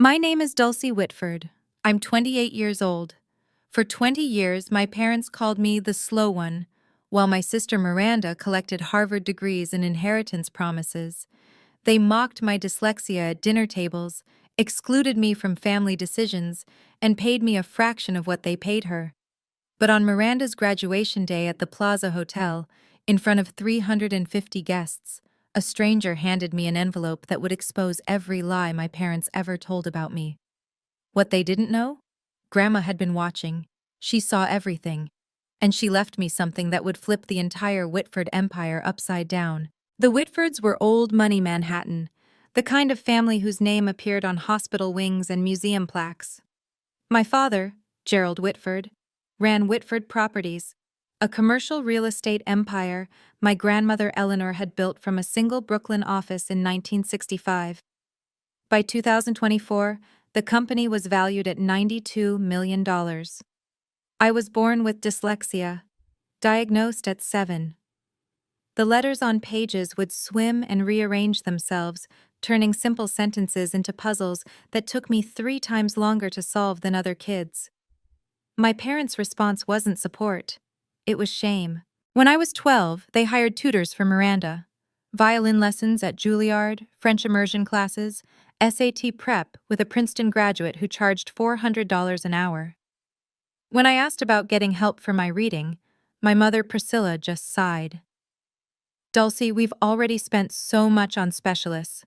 My name is Dulcie Whitford. I'm 28 years old. For 20 years, my parents called me the slow one, while my sister Miranda collected Harvard degrees and inheritance promises. They mocked my dyslexia at dinner tables, excluded me from family decisions, and paid me a fraction of what they paid her. But on Miranda's graduation day at the Plaza Hotel, in front of 350 guests, a stranger handed me an envelope that would expose every lie my parents ever told about me. What they didn't know? Grandma had been watching. She saw everything. And she left me something that would flip the entire Whitford empire upside down. The Whitfords were old money Manhattan, the kind of family whose name appeared on hospital wings and museum plaques. My father, Gerald Whitford, ran Whitford Properties, a commercial real estate empire my grandmother Eleanor had built from a single Brooklyn office in 1965. By 2024, the company was valued at $92 million. I was born with dyslexia, diagnosed at 7. The letters on pages would swim and rearrange themselves, turning simple sentences into puzzles that took me 3 times longer to solve than other kids. My parents' response wasn't support. It was shame. When I was 12, they hired tutors for Miranda. Violin lessons at Juilliard, French immersion classes, SAT prep with a Princeton graduate who charged $400 an hour. When I asked about getting help for my reading, my mother Priscilla just sighed. Dulcie, we've already spent so much on specialists.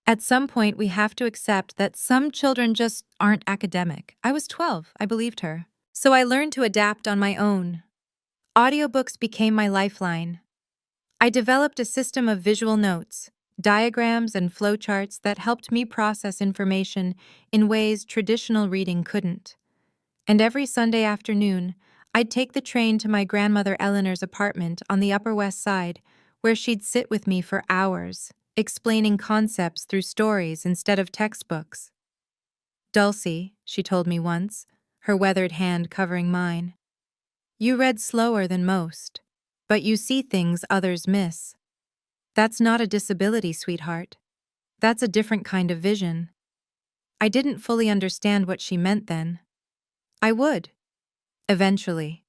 At some point, we have to accept that some children just aren't academic. I was 12, I believed her. So I learned to adapt on my own. Audiobooks became my lifeline. I developed a system of visual notes, diagrams, and flowcharts that helped me process information in ways traditional reading couldn't. And every Sunday afternoon, I'd take the train to my grandmother Eleanor's apartment on the Upper West Side, where she'd sit with me for hours, explaining concepts through stories instead of textbooks. Dulcie, she told me once, her weathered hand covering mine, you read slower than most, but you see things others miss. That's not a disability, sweetheart. That's a different kind of vision. I didn't fully understand what she meant then. I would. Eventually.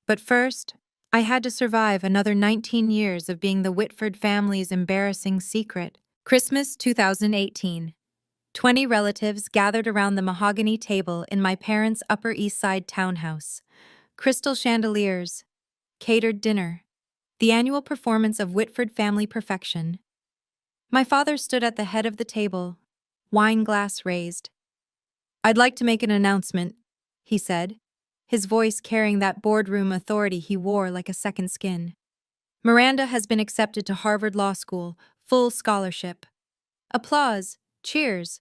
But first, I had to survive another 19 years of being the Whitford family's embarrassing secret. Christmas 2018. 20 relatives gathered around the mahogany table in my parents' Upper East Side townhouse. Crystal chandeliers, catered dinner, the annual performance of Whitford family perfection. My father stood at the head of the table, wine glass raised. I'd like to make an announcement, he said, his voice carrying that boardroom authority he wore like a second skin. Miranda has been accepted to Harvard Law School, full scholarship. Applause, cheers.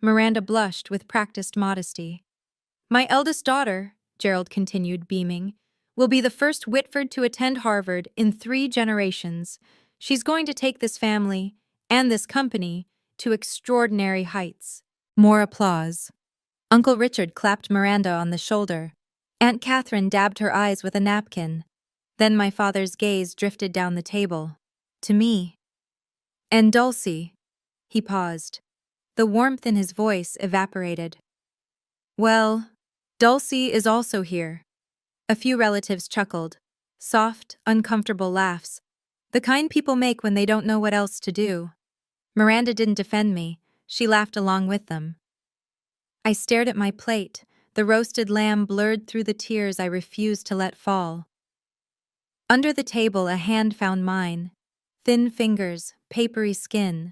Miranda blushed with practiced modesty. My eldest daughter, Gerald continued, beaming, will be the first Whitford to attend Harvard in 3 generations. She's going to take this family, and this company, to extraordinary heights. More applause. Uncle Richard clapped Miranda on the shoulder. Aunt Catherine dabbed her eyes with a napkin. Then my father's gaze drifted down the table. To me. And Dulcie. He paused. The warmth in his voice evaporated. Well, Dulcie is also here. A few relatives chuckled. Soft, uncomfortable laughs. The kind people make when they don't know what else to do. Miranda didn't defend me. She laughed along with them. I stared at my plate, the roasted lamb blurred through the tears I refused to let fall. Under the table, a hand found mine. Thin fingers, papery skin.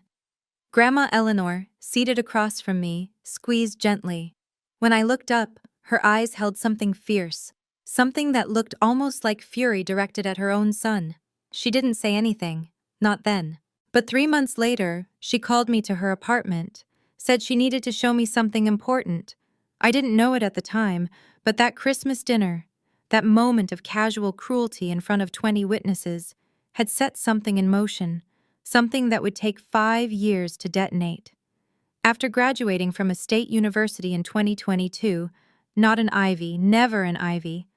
Grandma Eleanor, seated across from me, squeezed gently. When I looked up, her eyes held something fierce, something that looked almost like fury directed at her own son. She didn't say anything, not then. But 3 months later, she called me to her apartment, said she needed to show me something important. I didn't know it at the time, but that Christmas dinner, that moment of casual cruelty in front of 20 witnesses, had set something in motion, something that would take 5 years to detonate. After graduating from a state university in 2022, not an Ivy, never an Ivy,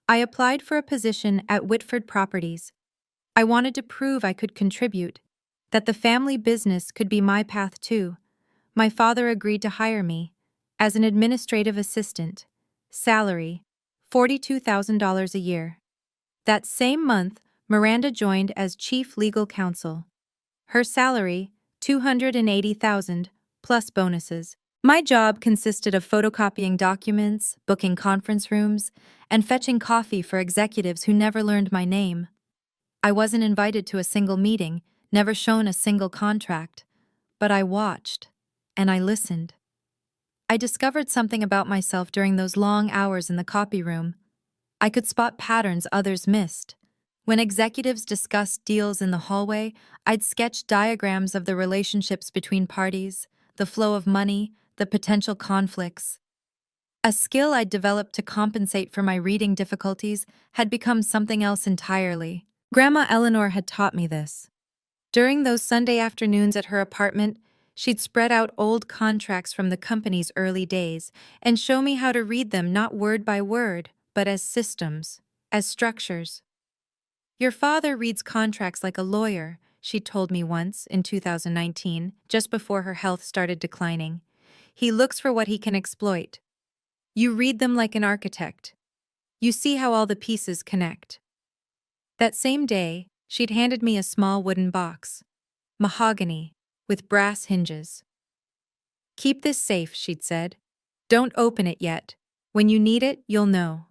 I applied for a position at Whitford Properties. I wanted to prove I could contribute, that the family business could be my path too. My father agreed to hire me as an administrative assistant, salary $42,000 a year. That same month, Miranda joined as chief legal counsel. Her salary $280,000 plus bonuses. My job consisted of photocopying documents, booking conference rooms, and fetching coffee for executives who never learned my name. I wasn't invited to a single meeting, never shown a single contract, but I watched and I listened. I discovered something about myself during those long hours in the copy room. I could spot patterns others missed. When executives discussed deals in the hallway, I'd sketch diagrams of the relationships between parties, the flow of money, the potential conflicts. A skill I'd developed to compensate for my reading difficulties had become something else entirely. Grandma Eleanor had taught me this. During those Sunday afternoons at her apartment, she'd spread out old contracts from the company's early days and show me how to read them not word by word, but as systems, as structures. Your father reads contracts like a lawyer, she told me once in 2019, just before her health started declining. He looks for what he can exploit. You read them like an architect. You see how all the pieces connect. That same day, she'd handed me a small wooden box, mahogany, with brass hinges. Keep this safe, she'd said. Don't open it yet. When you need it, you'll know.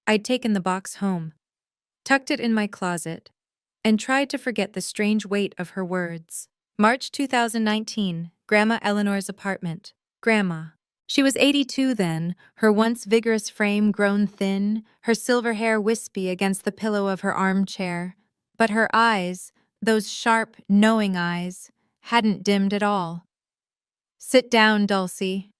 I'd taken the box home, tucked it in my closet, and tried to forget the strange weight of her words. March 2019, Grandma Eleanor's apartment. Grandma. She was 82 then, her once vigorous frame grown thin, her silver hair wispy against the pillow of her armchair. But her eyes, those sharp, knowing eyes, hadn't dimmed at all. Sit down, Dulcie.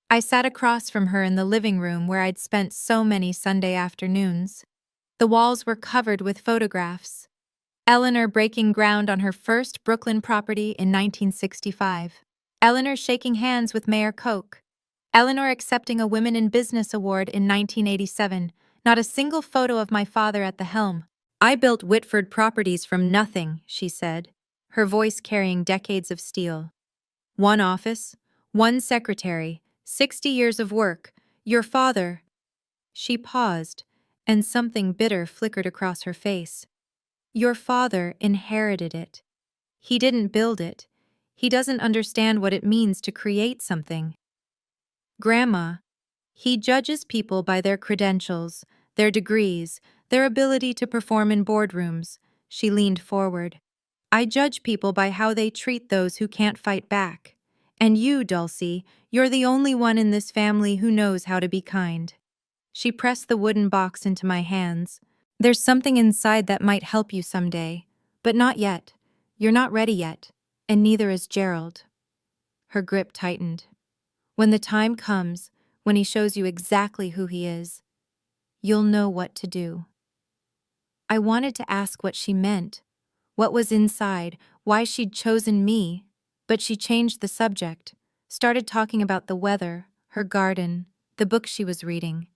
I sat across from her in the living room where I'd spent so many Sunday afternoons. The walls were covered with photographs. Eleanor breaking ground on her first Brooklyn property in 1965. Eleanor shaking hands with Mayor Koch. Eleanor accepting a Women in Business Award in 1987. Not a single photo of my father at the helm. I built Whitford Properties from nothing, she said, her voice carrying decades of steel. One office, one secretary, 60 years of work. Your father. She paused, and something bitter flickered across her face. Your father inherited it. He didn't build it. He doesn't understand what it means to create something. Grandma, he judges people by their credentials, their degrees, their ability to perform in boardrooms. She leaned forward. I judge people by how they treat those who can't fight back. And you, Dulcie, you're the only one in this family who knows how to be kind. She pressed the wooden box into my hands. There's something inside that might help you someday, but not yet. You're not ready yet, and neither is Gerald. Her grip tightened. When the time comes, when he shows you exactly who he is, you'll know what to do. I wanted to ask what she meant, what was inside, why she'd chosen me, but she changed the subject, started talking about the weather, her garden, the book she was reading.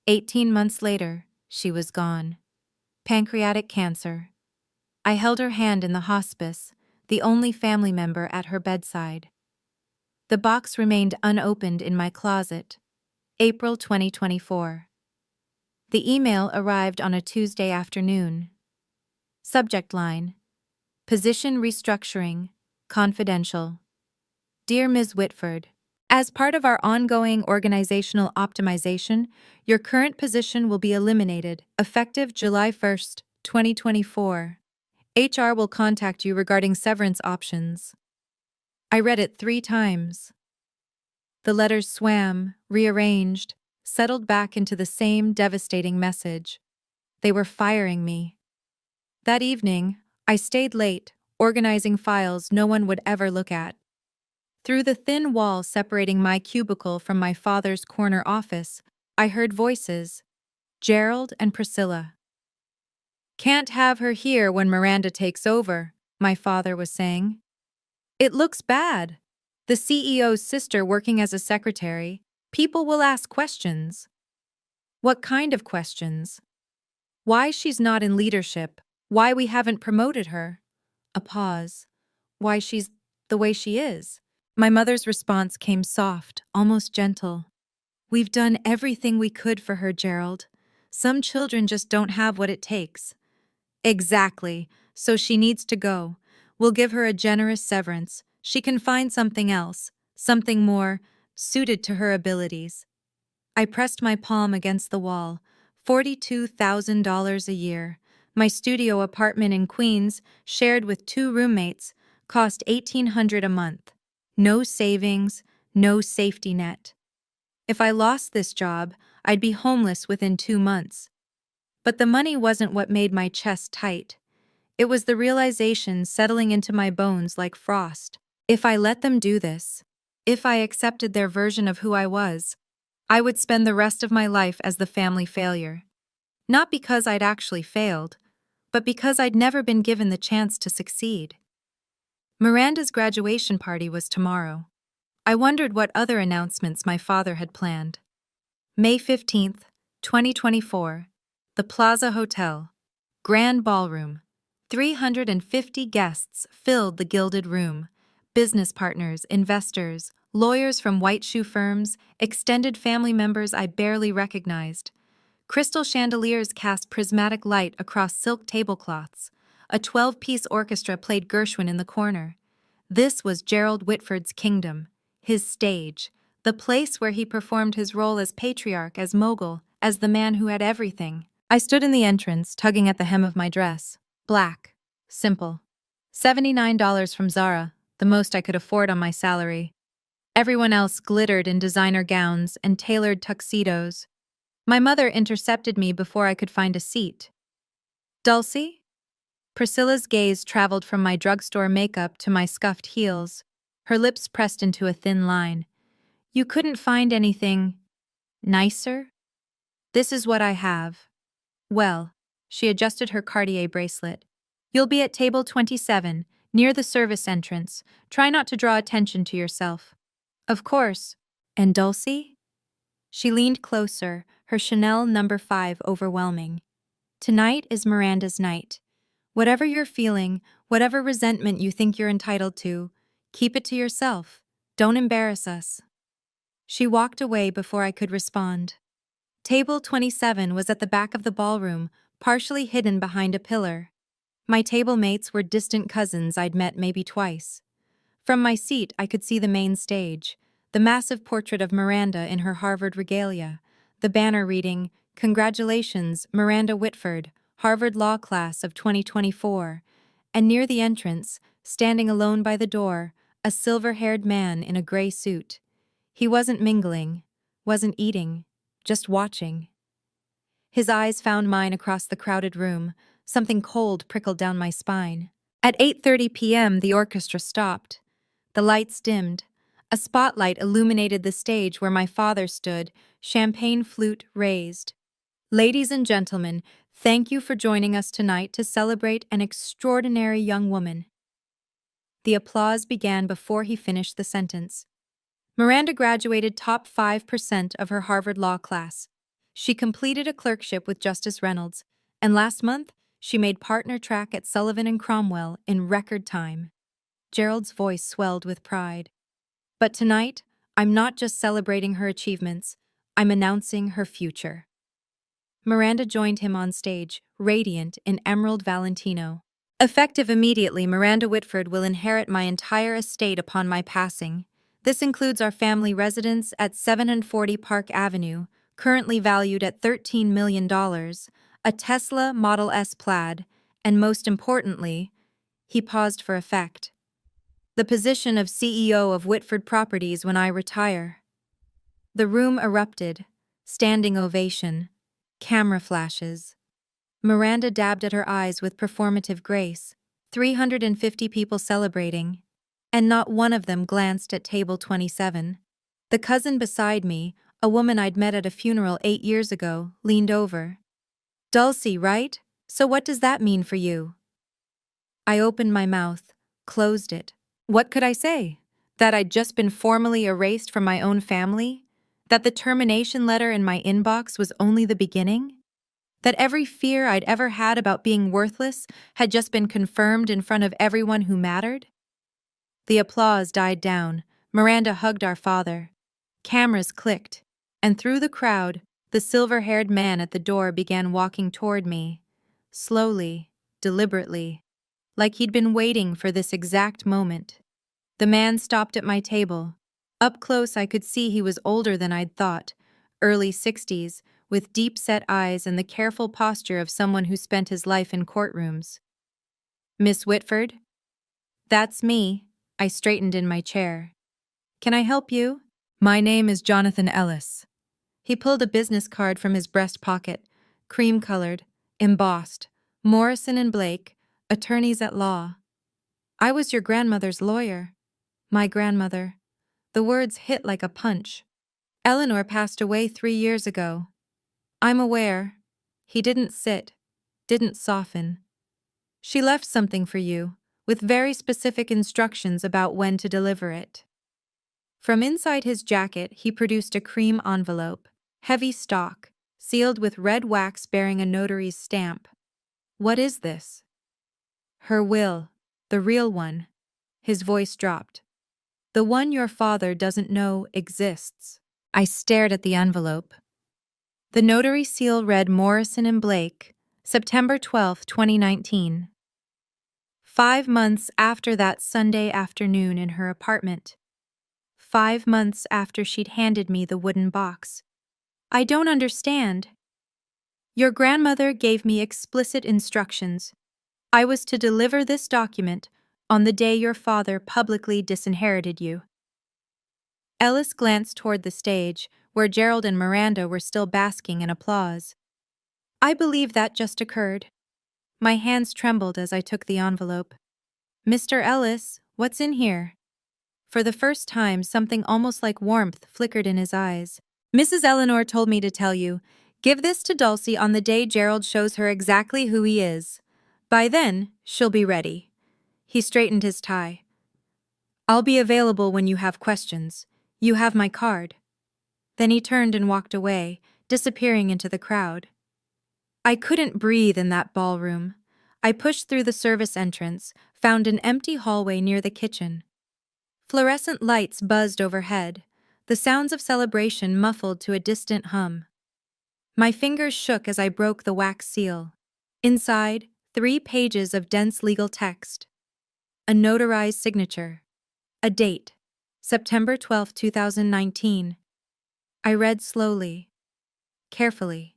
18 months later, she was gone. Pancreatic cancer. I held her hand in the hospice, the only family member at her bedside. The box remained unopened in my closet. April 2024. The email arrived on a Tuesday afternoon. Subject line: Position restructuring, confidential. Dear Ms. Whitford, as part of our ongoing organizational optimization, your current position will be eliminated, effective July 1st, 2024. HR will contact you regarding severance options. I read it 3 times. The letters swam, rearranged, settled back into the same devastating message. They were firing me. That evening, I stayed late, organizing files no one would ever look at. Through the thin wall separating my cubicle from my father's corner office, I heard voices, Gerald and Priscilla. Can't have her here when Miranda takes over, my father was saying. It looks bad. The CEO's sister working as a secretary. People will ask questions. What kind of questions? Why she's not in leadership, why we haven't promoted her. A pause. Why she's the way she is. My mother's response came soft, almost gentle. "We've done everything we could for her, Gerald. Some children just don't have what it takes." "Exactly. So she needs to go. We'll give her a generous severance. She can find something else, something more suited to her abilities." I pressed my palm against the wall. $42,000 a year. My studio apartment in Queens, shared with 2 roommates, cost $1,800 a month. No savings, no safety net. If I lost this job, I'd be homeless within 2 months. But the money wasn't what made my chest tight. It was the realization settling into my bones like frost. If I let them do this, if I accepted their version of who I was, I would spend the rest of my life as the family failure. Not because I'd actually failed, but because I'd never been given the chance to succeed. Miranda's graduation party was tomorrow. I wondered what other announcements my father had planned. May 15th, 2024. The Plaza Hotel. Grand Ballroom. 350 guests filled the gilded room. Business partners, investors, lawyers from white shoe firms, extended family members I barely recognized. Crystal chandeliers cast prismatic light across silk tablecloths. A 12-piece orchestra played Gershwin in the corner. This was Gerald Whitford's kingdom, his stage, the place where he performed his role as patriarch, as mogul, as the man who had everything. I stood in the entrance, tugging at the hem of my dress. Black. Simple. $79 from Zara, the most I could afford on my salary. Everyone else glittered in designer gowns and tailored tuxedos. My mother intercepted me before I could find a seat. "Dulcie?" Priscilla's gaze traveled from my drugstore makeup to my scuffed heels, her lips pressed into a thin line. "You couldn't find anything nicer? This is what I have." "Well," she adjusted her Cartier bracelet. "You'll be at table 27, near the service entrance. Try not to draw attention to yourself." "Of course." "And Dulcie?" She leaned closer, her Chanel No. 5 overwhelming. "Tonight is Miranda's night. Whatever you're feeling, whatever resentment you think you're entitled to, keep it to yourself. Don't embarrass us." She walked away before I could respond. Table 27 was at the back of the ballroom, partially hidden behind a pillar. My table mates were distant cousins I'd met maybe twice. From my seat, I could see the main stage, the massive portrait of Miranda in her Harvard regalia, the banner reading, "Congratulations, Miranda Whitford, Harvard Law Class of 2024, and near the entrance, standing alone by the door, a silver-haired man in a gray suit. He wasn't mingling, wasn't eating, just watching. His eyes found mine across the crowded room. Something cold prickled down my spine. At 8:30 p.m., the orchestra stopped. The lights dimmed. A spotlight illuminated the stage where my father stood, champagne flute raised. "Ladies and gentlemen, thank you for joining us tonight to celebrate an extraordinary young woman." The applause began before he finished the sentence. Miranda graduated top 5% of her Harvard Law class. She completed a clerkship with Justice Reynolds, and last month, she made partner track at Sullivan and Cromwell in record time. Gerald's voice swelled with pride. "But tonight, I'm not just celebrating her achievements, I'm announcing her future." Miranda joined him on stage, radiant in emerald Valentino. "Effective immediately, Miranda Whitford will inherit my entire estate upon my passing. This includes our family residence at 740 Park Avenue, currently valued at $13 million, a Tesla Model S Plaid, and most importantly," he paused for effect, "the position of CEO of Whitford Properties when I retire." The room erupted, standing ovation, camera flashes. Miranda dabbed at her eyes with performative grace, 350 people celebrating, and not one of them glanced at table 27. The cousin beside me, a woman I'd met at a funeral 8 years ago, leaned over. "Dulcie, right? So what does that mean for you?" I opened my mouth, closed it. What could I say? That I'd just been formally erased from my own family? That the termination letter in my inbox was only the beginning? That every fear I'd ever had about being worthless had just been confirmed in front of everyone who mattered? The applause died down, Miranda hugged our father. Cameras clicked, and through the crowd, the silver-haired man at the door began walking toward me, slowly, deliberately, like he'd been waiting for this exact moment. The man stopped at my table. Up close, I could see he was older than I'd thought, early 60s, with deep-set eyes and the careful posture of someone who spent his life in courtrooms. "Miss Whitford?" "That's me." I straightened in my chair. "Can I help you?" "My name is Jonathan Ellis." He pulled a business card from his breast pocket, cream-colored, embossed, Morrison and Blake, attorneys at law. "I was your grandmother's lawyer." "My grandmother." The words hit like a punch. "Eleanor passed away 3 years ago." "I'm aware." He didn't didn't soften. "She left something for you, with very specific instructions about when to deliver it." From inside his jacket, he produced a cream envelope, heavy stock, sealed with red wax bearing a notary's stamp. "What is this?" "Her will, the real one." His voice dropped. "The one your father doesn't know exists." I stared at the envelope. The notary seal read Morrison and Blake, September 12, 2019. 5 months after that Sunday afternoon in her apartment. 5 months after she'd handed me the wooden box. "I don't understand." "Your grandmother gave me explicit instructions. I was to deliver this document on the day your father publicly disinherited you." Ellis glanced toward the stage, where Gerald and Miranda were still basking in applause. "I believe that just occurred." My hands trembled as I took the envelope. "Mr. Ellis, what's in here?" For the first time, something almost like warmth flickered in his eyes. "Mrs. Eleanor told me to tell you, give this to Dulcie on the day Gerald shows her exactly who he is. By then, she'll be ready." He straightened his tie. "I'll be available when you have questions. You have my card." Then he turned and walked away, disappearing into the crowd. I couldn't breathe in that ballroom. I pushed through the service entrance, found an empty hallway near the kitchen. Fluorescent lights buzzed overhead, the sounds of celebration muffled to a distant hum. My fingers shook as I broke the wax seal. Inside, 3 pages of dense legal text. A notarized signature. A date. September 12, 2019. I read slowly, carefully.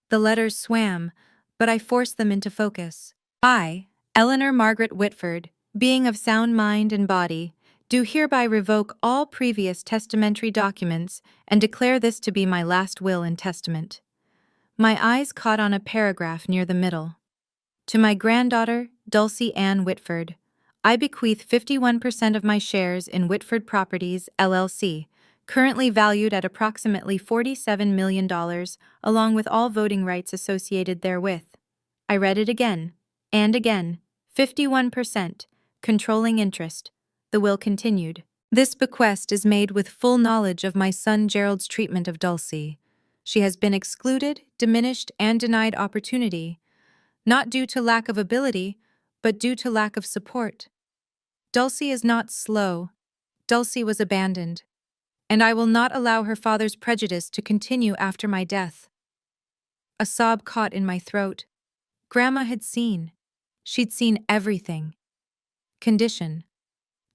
The letters swam, but I forced them into focus. "I, Eleanor Margaret Whitford, being of sound mind and body, do hereby revoke all previous testamentary documents and declare this to be my last will and testament." My eyes caught on a paragraph near the middle. "To my granddaughter, Dulcie Ann Whitford, I bequeath 51% of my shares in Whitford Properties, LLC, currently valued at approximately $47 million, along with all voting rights associated therewith." I read it again, and again. 51%, controlling interest. The will continued. "This bequest is made with full knowledge of my son Gerald's treatment of Dulcie. She has been excluded, diminished, and denied opportunity, not due to lack of ability, but due to lack of support. Dulcie is not slow. Dulcie was abandoned, and I will not allow her father's prejudice to continue after my death." A sob caught in my throat. Grandma had seen. She'd seen everything. Condition: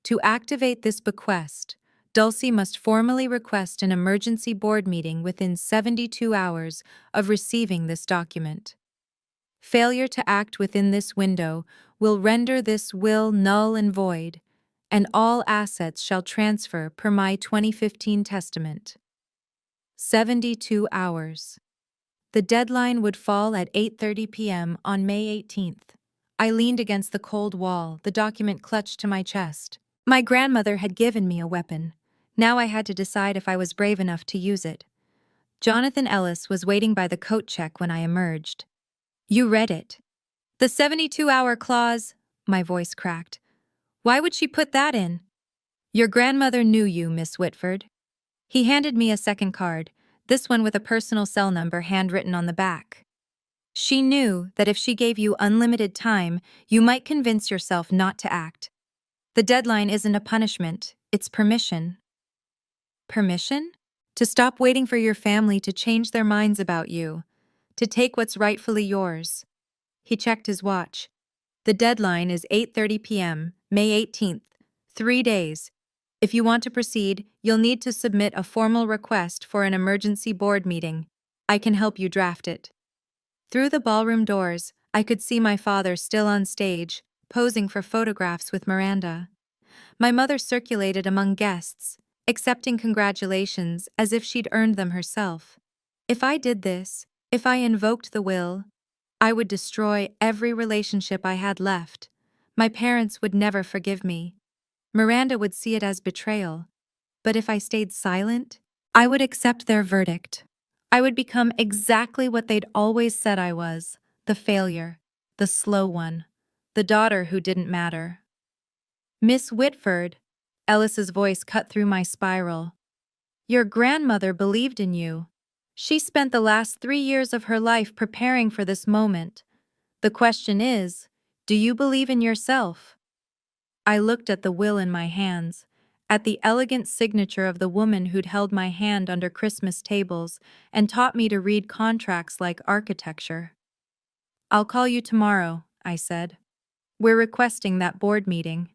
to activate this bequest, Dulcie must formally request an emergency board meeting within 72 hours of receiving this document. Failure to act within this window will render this will null and void, and all assets shall transfer per my 2015 testament. 72 hours. The deadline would fall at 8:30 p.m. on May 18th. I leaned against the cold wall, the document clutched to my chest. My grandmother had given me a weapon. Now I had to decide if I was brave enough to use it. Jonathan Ellis was waiting by the coat check when I emerged. "You read it." "The 72-hour clause," my voice cracked. "Why would she put that in?" "Your grandmother knew you, Miss Whitford." He handed me a second card, this one with a personal cell number handwritten on the back. "She knew that if she gave you unlimited time, you might convince yourself not to act. The deadline isn't a punishment, It's permission. Permission? To stop waiting for your family to change their minds about you, to take what's rightfully yours. He checked his watch. The deadline is 8:30 p.m., May 18th. 3 days. If you want to proceed, you'll need to submit a formal request for an emergency board meeting. I can help you draft it. Through the ballroom doors, I could see my father still on stage, posing for photographs with Miranda. My mother circulated among guests, accepting congratulations as if she'd earned them herself. If I did this, if I invoked the will, I would destroy every relationship I had left. My parents would never forgive me. Miranda would see it as betrayal. But if I stayed silent, I would accept their verdict. I would become exactly what they'd always said I was, the failure, the slow one, the daughter who didn't matter. Miss Whitford, Ellis's voice cut through my spiral. Your grandmother believed in you. She spent the last 3 years of her life preparing for this moment. The question is, do you believe in yourself? I looked at the will in my hands, at the elegant signature of the woman who'd held my hand under Christmas tables and taught me to read contracts like architecture. I'll call you tomorrow, I said. We're requesting that board meeting.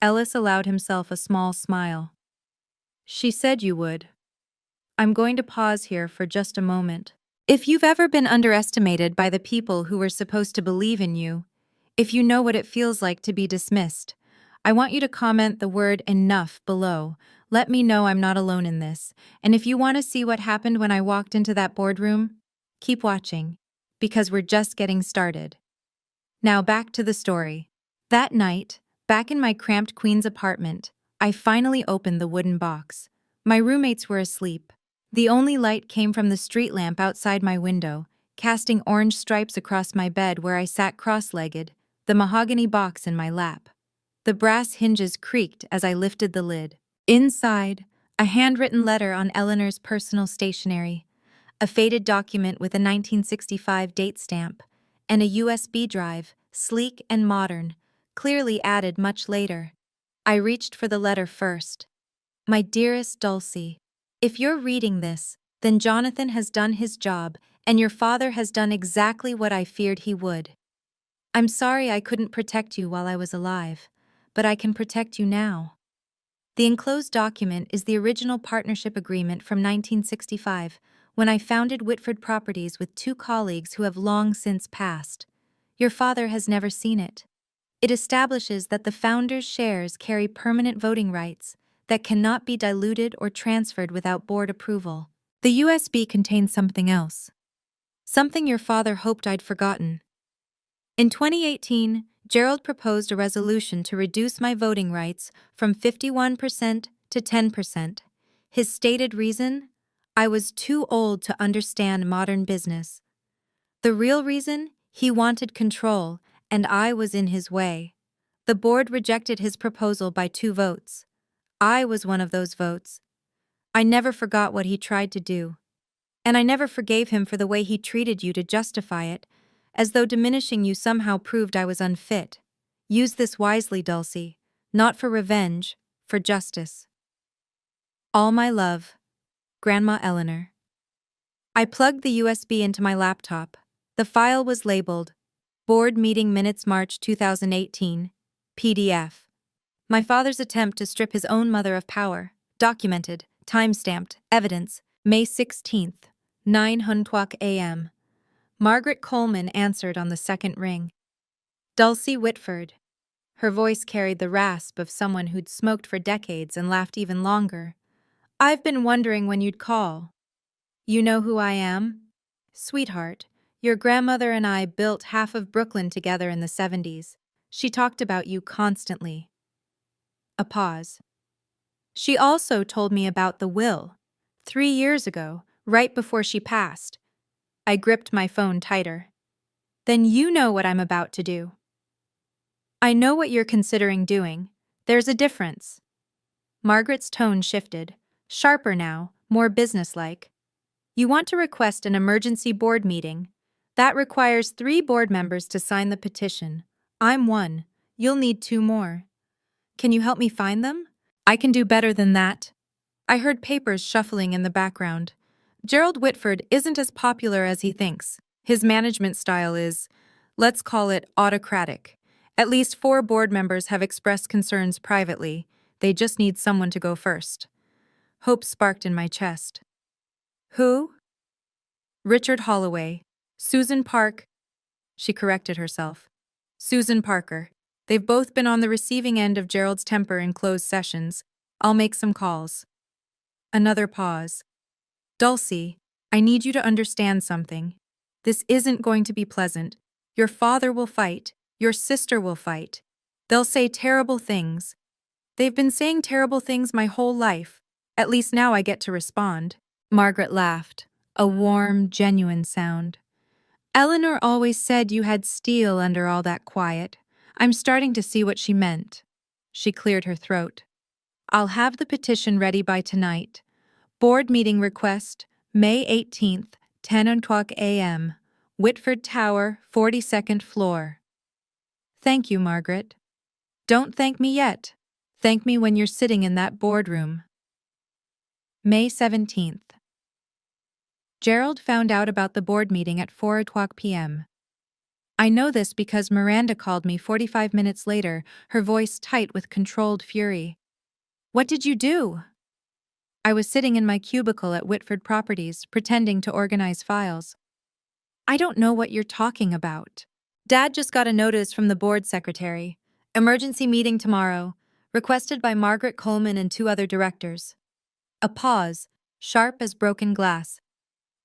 Ellis allowed himself a small smile. She said you would. I'm going to pause here for just a moment. If you've ever been underestimated by the people who were supposed to believe in you, if you know what it feels like to be dismissed, I want you to comment the word enough below. Let me know I'm not alone in this. And if you want to see what happened when I walked into that boardroom, keep watching, because we're just getting started. Now back to the story. That night, back in my cramped Queens apartment, I finally opened the wooden box. My roommates were asleep. The only light came from the street lamp outside my window, casting orange stripes across my bed where I sat cross-legged, the mahogany box in my lap. The brass hinges creaked as I lifted the lid. Inside, a handwritten letter on Eleanor's personal stationery, a faded document with a 1965 date stamp, and a USB drive, sleek and modern, clearly added much later. I reached for the letter first. My dearest Dulcie, if you're reading this, then Jonathan has done his job, and your father has done exactly what I feared he would. I'm sorry I couldn't protect you while I was alive, but I can protect you now. The enclosed document is the original partnership agreement from 1965, when I founded Whitford Properties with 2 colleagues who have long since passed. Your father has never seen it. It establishes that the founder's shares carry permanent voting rights that cannot be diluted or transferred without board approval. The USB contains something else. Something your father hoped I'd forgotten. In 2018, Gerald proposed a resolution to reduce my voting rights from 51% to 10%. His stated reason? I was too old to understand modern business. The real reason? He wanted control, and I was in his way. The board rejected his proposal by 2 votes. I was one of those votes. I never forgot what he tried to do. And I never forgave him for the way he treated you to justify it, as though diminishing you somehow proved I was unfit. Use this wisely, Dulcie. Not for revenge, for justice. All my love, Grandma Eleanor. I plugged the USB into my laptop. The file was labeled, Board Meeting Minutes March 2018, PDF. My father's attempt to strip his own mother of power. Documented, time-stamped, evidence, May 16th, 9:00 a.m. Margaret Coleman answered on the second ring. Dulcie Whitford. Her voice carried the rasp of someone who'd smoked for decades and laughed even longer. I've been wondering when you'd call. You know who I am? Sweetheart, your grandmother and I built half of Brooklyn together in the 70s. She talked about you constantly. A pause. She also told me about the will. 3 years ago, right before she passed. I gripped my phone tighter. Then you know what I'm about to do. I know what you're considering doing. There's a difference. Margaret's tone shifted, sharper now, more businesslike. You want to request an emergency board meeting. That requires 3 board members to sign the petition. I'm one. You'll need 2 more. Can you help me find them? I can do better than that. I heard papers shuffling in the background. Gerald Whitford isn't as popular as he thinks. His management style is, let's call it autocratic. At least 4 board members have expressed concerns privately. They just need someone to go first. Hope sparked in my chest. Who? Richard Holloway. Susan Park. She corrected herself. Susan Parker. They've both been on the receiving end of Gerald's temper in closed sessions. I'll make some calls. Another pause. Dulcie, I need you to understand something. This isn't going to be pleasant. Your father will fight. Your sister will fight. They'll say terrible things. They've been saying terrible things my whole life. At least now I get to respond. Margaret laughed, a warm, genuine sound. Eleanor always said you had steel under all that quiet. I'm starting to see what she meant. She cleared her throat. I'll have the petition ready by tonight. Board meeting request, May 18th, 10:00 a.m., Whitford Tower, 42nd floor. Thank you, Margaret. Don't thank me yet. Thank me when you're sitting in that boardroom. May 17th. Gerald found out about the board meeting at 4:00 p.m. I know this because Miranda called me 45 minutes later, her voice tight with controlled fury. What did you do? I was sitting in my cubicle at Whitford Properties, pretending to organize files. I don't know what you're talking about. Dad just got a notice from the board secretary. Emergency meeting tomorrow, requested by Margaret Coleman and 2 other directors. A pause, sharp as broken glass.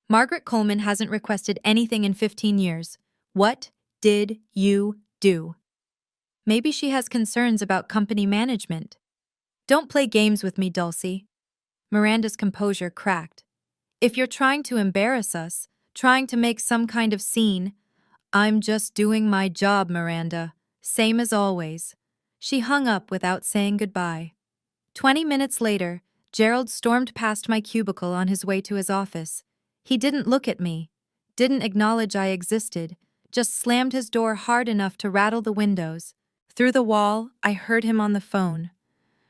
Margaret Coleman hasn't requested anything in 15 years. What did you do? Maybe she has concerns about company management. Don't play games with me, Dulcie. Miranda's composure cracked. If you're trying to embarrass us, trying to make some kind of scene, I'm just doing my job, Miranda. Same as always. She hung up without saying goodbye. 20 minutes later, Gerald stormed past my cubicle on his way to his office. He didn't look at me, didn't acknowledge I existed, just slammed his door hard enough to rattle the windows. Through the wall, I heard him on the phone.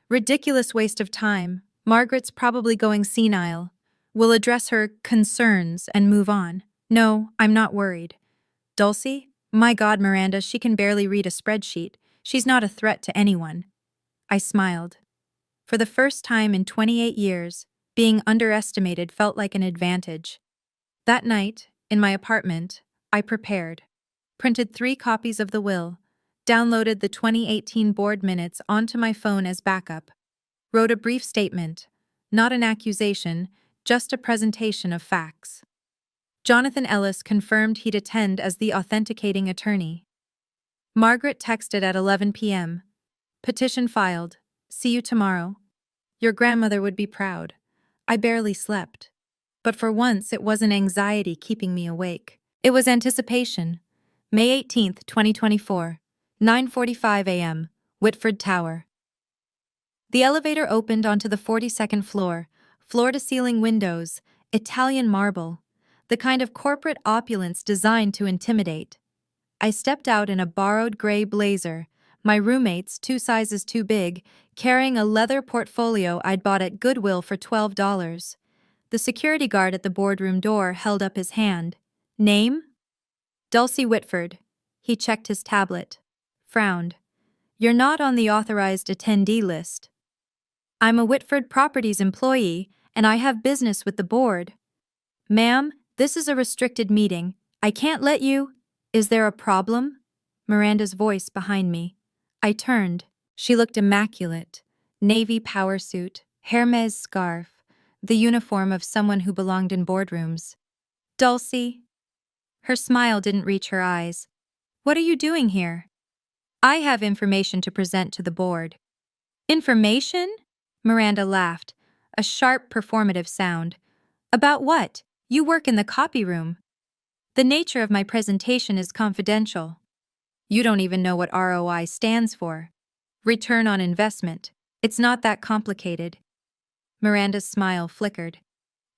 Ridiculous waste of time. Margaret's probably going senile. We'll address her concerns and move on. No, I'm not worried. Dulcie? My God, Miranda, she can barely read a spreadsheet. She's not a threat to anyone. I smiled. For the first time in 28 years, being underestimated felt like an advantage. That night, in my apartment, I prepared. Printed 3 copies of the will, downloaded the 2018 board minutes onto my phone as backup, wrote a brief statement, not an accusation, just a presentation of facts. Jonathan Ellis confirmed he'd attend as the authenticating attorney. Margaret texted at 11 p.m. Petition filed. See you tomorrow. Your grandmother would be proud. I barely slept. But for once, it wasn't anxiety keeping me awake. It was anticipation. May 18th, 2024, 9:45 a.m., Whitford Tower. The elevator opened onto the 42nd floor, floor-to-ceiling windows, Italian marble, the kind of corporate opulence designed to intimidate. I stepped out in a borrowed gray blazer, my roommates 2 sizes too big, carrying a leather portfolio I'd bought at Goodwill for $12. The security guard at the boardroom door held up his hand. Name? Dulcie Whitford. He checked his tablet. Frowned. You're not on the authorized attendee list. I'm a Whitford Properties employee, and I have business with the board. Ma'am, this is a restricted meeting. I can't let you. Is there a problem? Miranda's voice behind me. I turned. She looked immaculate. Navy power suit, Hermes scarf, the uniform of someone who belonged in boardrooms. Dulcie. Her smile didn't reach her eyes. What are you doing here? I have information to present to the board. Information? Miranda laughed, a sharp performative sound. About what? You work in the copy room. The nature of my presentation is confidential. You don't even know what ROI stands for. Return on investment. It's not that complicated. Miranda's smile flickered.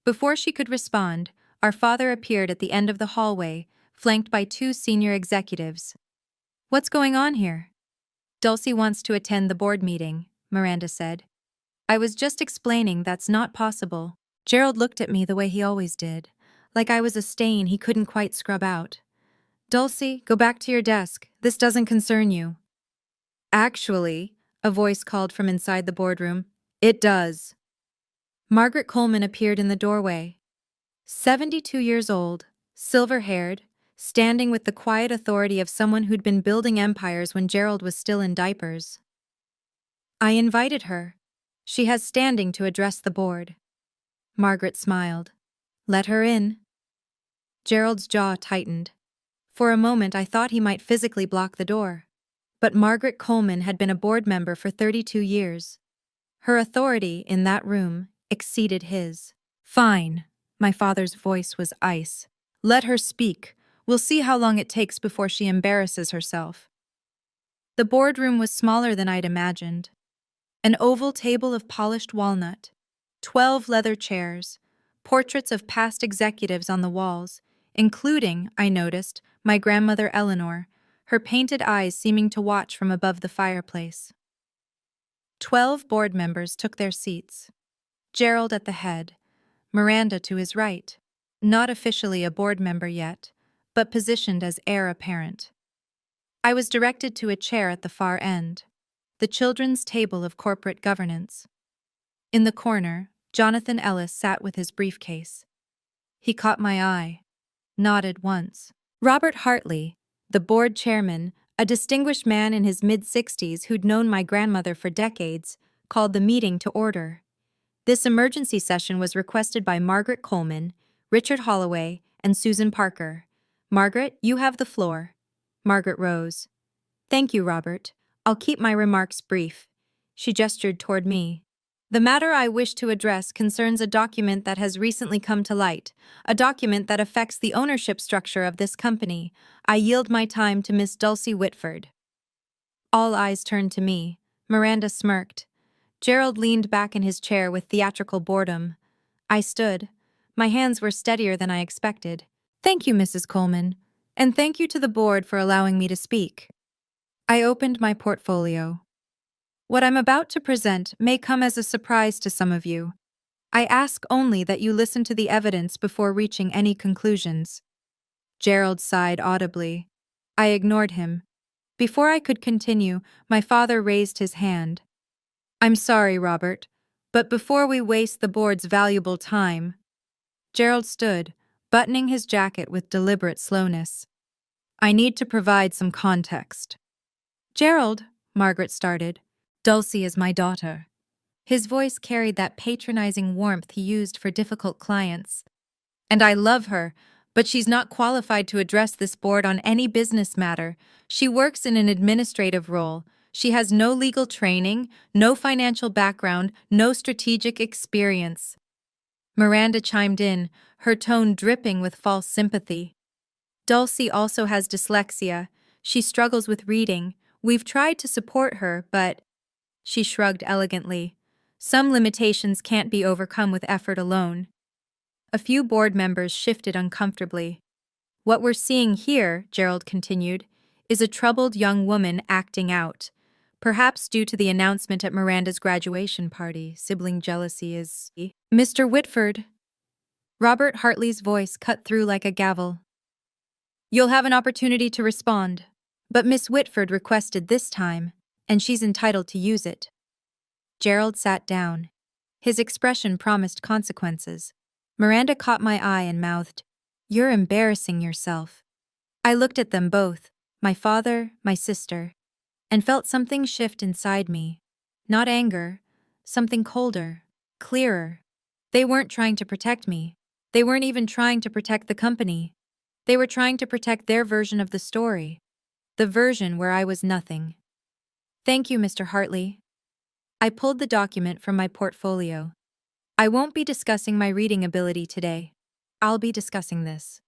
Before she could respond, our father appeared at the end of the hallway, flanked by 2 senior executives. What's going on here? Dulcie wants to attend the board meeting, Miranda said. I was just explaining that's not possible. Gerald looked at me the way he always did, like I was a stain he couldn't quite scrub out. Dulcie, go back to your desk. This doesn't concern you. Actually, a voice called from inside the boardroom, it does. Margaret Coleman appeared in the doorway. 72 years old, silver-haired, standing with the quiet authority of someone who'd been building empires when Gerald was still in diapers. I invited her. She has standing to address the board. Margaret smiled. Let her in. Gerald's jaw tightened. For a moment I thought he might physically block the door. But Margaret Coleman had been a board member for 32 years. Her authority in that room exceeded his. Fine. My father's voice was ice. Let her speak. We'll see how long it takes before she embarrasses herself. The boardroom was smaller than I'd imagined. An oval table of polished walnut, 12 leather chairs, portraits of past executives on the walls, including, I noticed, my grandmother Eleanor, her painted eyes seeming to watch from above the fireplace. 12 board members took their seats. Gerald at the head, Miranda to his right, not officially a board member yet, but positioned as heir apparent. I was directed to a chair at the far end, the children's table of corporate governance. In the corner, Jonathan Ellis sat with his briefcase. He caught my eye, nodded once. Robert Hartley, the board chairman, a distinguished man in his mid-60s who'd known my grandmother for decades, called the meeting to order. This emergency session was requested by Margaret Coleman, Richard Holloway, and Susan Parker. Margaret, you have the floor. Margaret rose. Thank you, Robert. I'll keep my remarks brief. She gestured toward me. The matter I wish to address concerns a document that has recently come to light, a document that affects the ownership structure of this company. I yield my time to Miss Dulcie Whitford. All eyes turned to me. Miranda smirked. Gerald leaned back in his chair with theatrical boredom. I stood. My hands were steadier than I expected. Thank you, Mrs. Coleman, and thank you to the board for allowing me to speak. I opened my portfolio. What I'm about to present may come as a surprise to some of you. I ask only that you listen to the evidence before reaching any conclusions. Gerald sighed audibly. I ignored him. Before I could continue, my father raised his hand. I'm sorry, Robert, but before we waste the board's valuable time. Gerald stood, buttoning his jacket with deliberate slowness. I need to provide some context. Gerald, Margaret started. Dulcie is my daughter. His voice carried that patronizing warmth he used for difficult clients. And I love her, but she's not qualified to address this board on any business matter. She works in an administrative role. She has no legal training, no financial background, no strategic experience. Miranda chimed in, her tone dripping with false sympathy. Dulcie also has dyslexia. She struggles with reading. We've tried to support her, but... She shrugged elegantly. Some limitations can't be overcome with effort alone. A few board members shifted uncomfortably. What we're seeing here, Gerald continued, is a troubled young woman acting out. Perhaps due to the announcement at Miranda's graduation party, sibling jealousy is... Mr. Whitford. Robert Hartley's voice cut through like a gavel. You'll have an opportunity to respond. But Miss Whitford requested this time, and she's entitled to use it. Gerald sat down. His expression promised consequences. Miranda caught my eye and mouthed, You're embarrassing yourself. I looked at them both, my father, my sister, and felt something shift inside me. Not anger, something colder, clearer. They weren't trying to protect me. They weren't even trying to protect the company. They were trying to protect their version of the story. The version where I was nothing. Thank you, Mr. Hartley. I pulled the document from my portfolio. I won't be discussing my reading ability today. I'll be discussing this.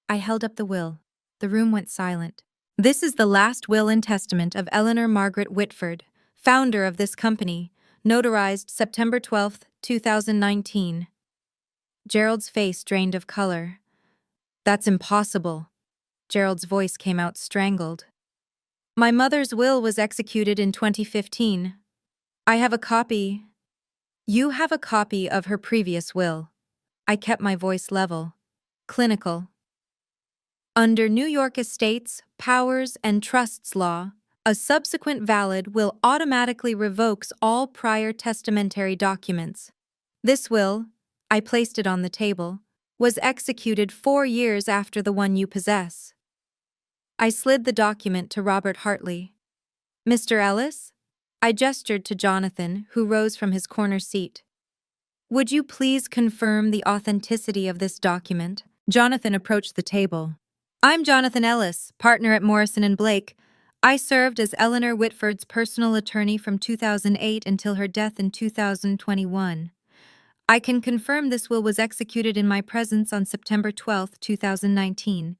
I held up the will. The room went silent. This is the last will and testament of Eleanor Margaret Whitford, founder of this company, notarized September 12, 2019. Gerald's face drained of color. That's impossible. Gerald's voice came out strangled. My mother's will was executed in 2015. I have a copy. You have a copy of her previous will. I kept my voice level. Clinical. Under New York Estates, Powers, and Trusts law, a subsequent valid will automatically revokes all prior testamentary documents. This will, I placed it on the table, was executed 4 years after the one you possess. I slid the document to Robert Hartley. Mr. Ellis? I gestured to Jonathan, who rose from his corner seat. Would you please confirm the authenticity of this document? Jonathan approached the table. I'm Jonathan Ellis, partner at Morrison and Blake. I served as Eleanor Whitford's personal attorney from 2008 until her death in 2021. I can confirm this will was executed in my presence on September 12, 2019.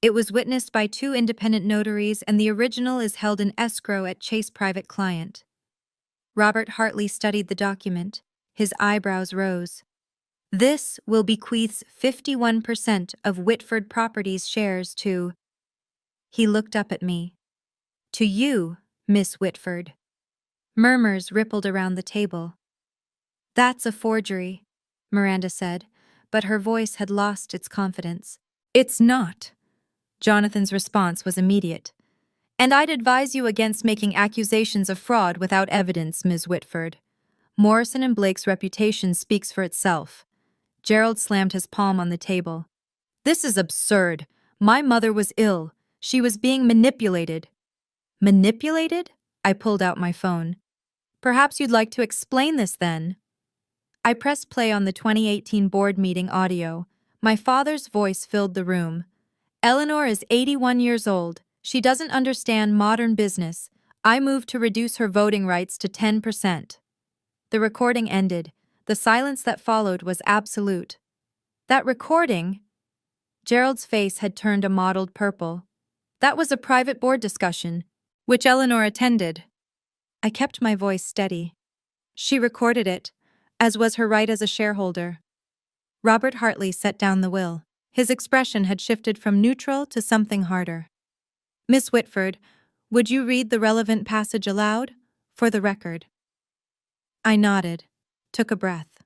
It was witnessed by 2 independent notaries, and the original is held in escrow at Chase Private Client. Robert Hartley studied the document. His eyebrows rose. This will bequeaths 51% of Whitford Properties shares to... He looked up at me. To you, Miss Whitford. Murmurs rippled around the table. That's a forgery, Miranda said, but her voice had lost its confidence. It's not. Jonathan's response was immediate. And I'd advise you against making accusations of fraud without evidence, Ms. Whitford. Morrison and Blake's reputation speaks for itself. Gerald slammed his palm on the table. This is absurd. My mother was ill. She was being manipulated. Manipulated? I pulled out my phone. Perhaps you'd like to explain this then. I pressed play on the 2018 board meeting audio. My father's voice filled the room. Eleanor is 81 years old. She doesn't understand modern business. I moved to reduce her voting rights to 10%. The recording ended. The silence that followed was absolute. That recording? Gerald's face had turned a mottled purple. That was a private board discussion, which Eleanor attended. I kept my voice steady. She recorded it, as was her right as a shareholder. Robert Hartley set down the will. His expression had shifted from neutral to something harder. Miss Whitford, would you read the relevant passage aloud? For the record. I nodded, took a breath.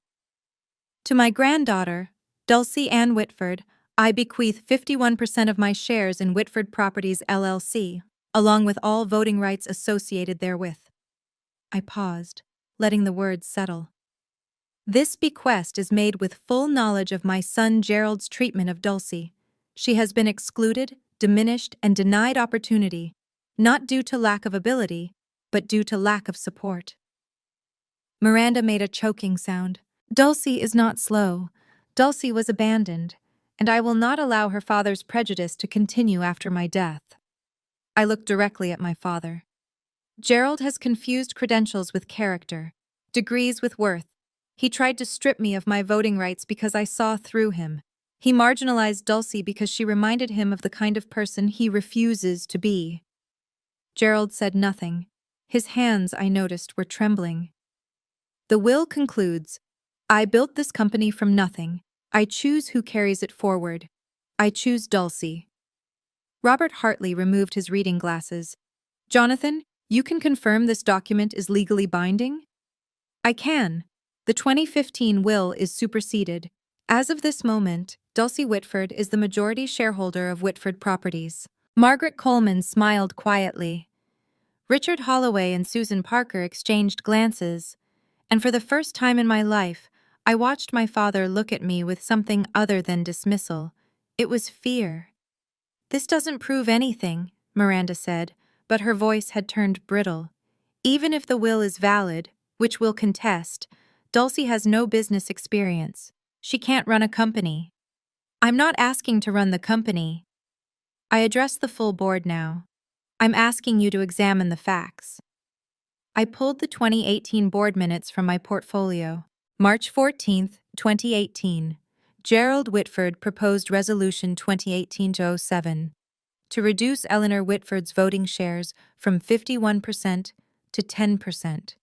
To my granddaughter, Dulcie Ann Whitford, I bequeath 51% of my shares in Whitford Properties LLC, along with all voting rights associated therewith. I paused, letting the words settle. This bequest is made with full knowledge of my son Gerald's treatment of Dulcie. She has been excluded, diminished, and denied opportunity, not due to lack of ability, but due to lack of support. Miranda made a choking sound. Dulcie is not slow. Dulcie was abandoned, and I will not allow her father's prejudice to continue after my death. I looked directly at my father. Gerald has confused credentials with character, degrees with worth. He tried to strip me of my voting rights because I saw through him. He marginalized Dulcie because she reminded him of the kind of person he refuses to be. Gerald said nothing. His hands, I noticed, were trembling. The will concludes, I built this company from nothing. I choose who carries it forward. I choose Dulcie. Robert Hartley removed his reading glasses. Jonathan, you can confirm this document is legally binding? I can. The 2015 will is superseded. As of this moment, Dulcie Whitford is the majority shareholder of Whitford Properties. Margaret Coleman smiled quietly. Richard Holloway and Susan Parker exchanged glances, and for the first time in my life, I watched my father look at me with something other than dismissal. It was fear. This doesn't prove anything, Miranda said, but her voice had turned brittle. Even if the will is valid, which we'll contest, Dulcie has no business experience. She can't run a company. I'm not asking to run the company. I address the full board now. I'm asking you to examine the facts. I pulled the 2018 board minutes from my portfolio. March 14, 2018. Gerald Whitford proposed Resolution 2018-07 to reduce Eleanor Whitford's voting shares from 51% to 10%.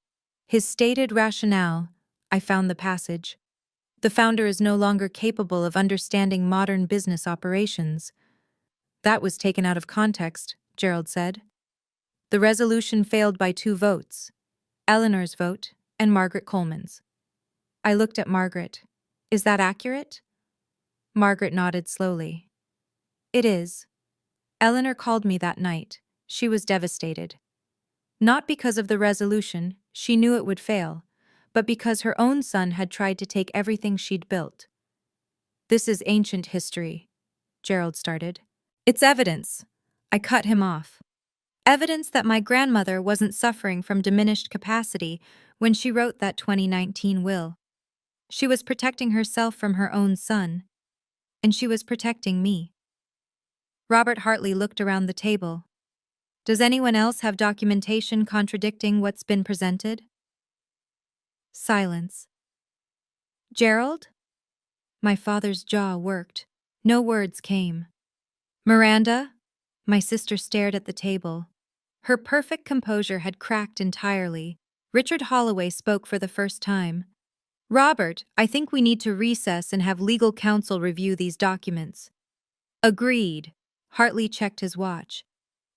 His stated rationale, I found the passage. The founder is no longer capable of understanding modern business operations. That was taken out of context, Gerald said. The resolution failed by 2 votes, Eleanor's vote and Margaret Coleman's. I looked at Margaret. Is that accurate? Margaret nodded slowly. It is. Eleanor called me that night. She was devastated. Not because of the resolution, she knew it would fail, but because her own son had tried to take everything she'd built. This is ancient history, Gerald started. It's evidence. I cut him off. Evidence that my grandmother wasn't suffering from diminished capacity when she wrote that 2019 will. She was protecting herself from her own son, and she was protecting me. Robert Hartley looked around the table. Does anyone else have documentation contradicting what's been presented? Silence. Gerald? My father's jaw worked. No words came. Miranda? My sister stared at the table. Her perfect composure had cracked entirely. Richard Holloway spoke for the first time. Robert, I think we need to recess and have legal counsel review these documents. Agreed. Hartley checked his watch.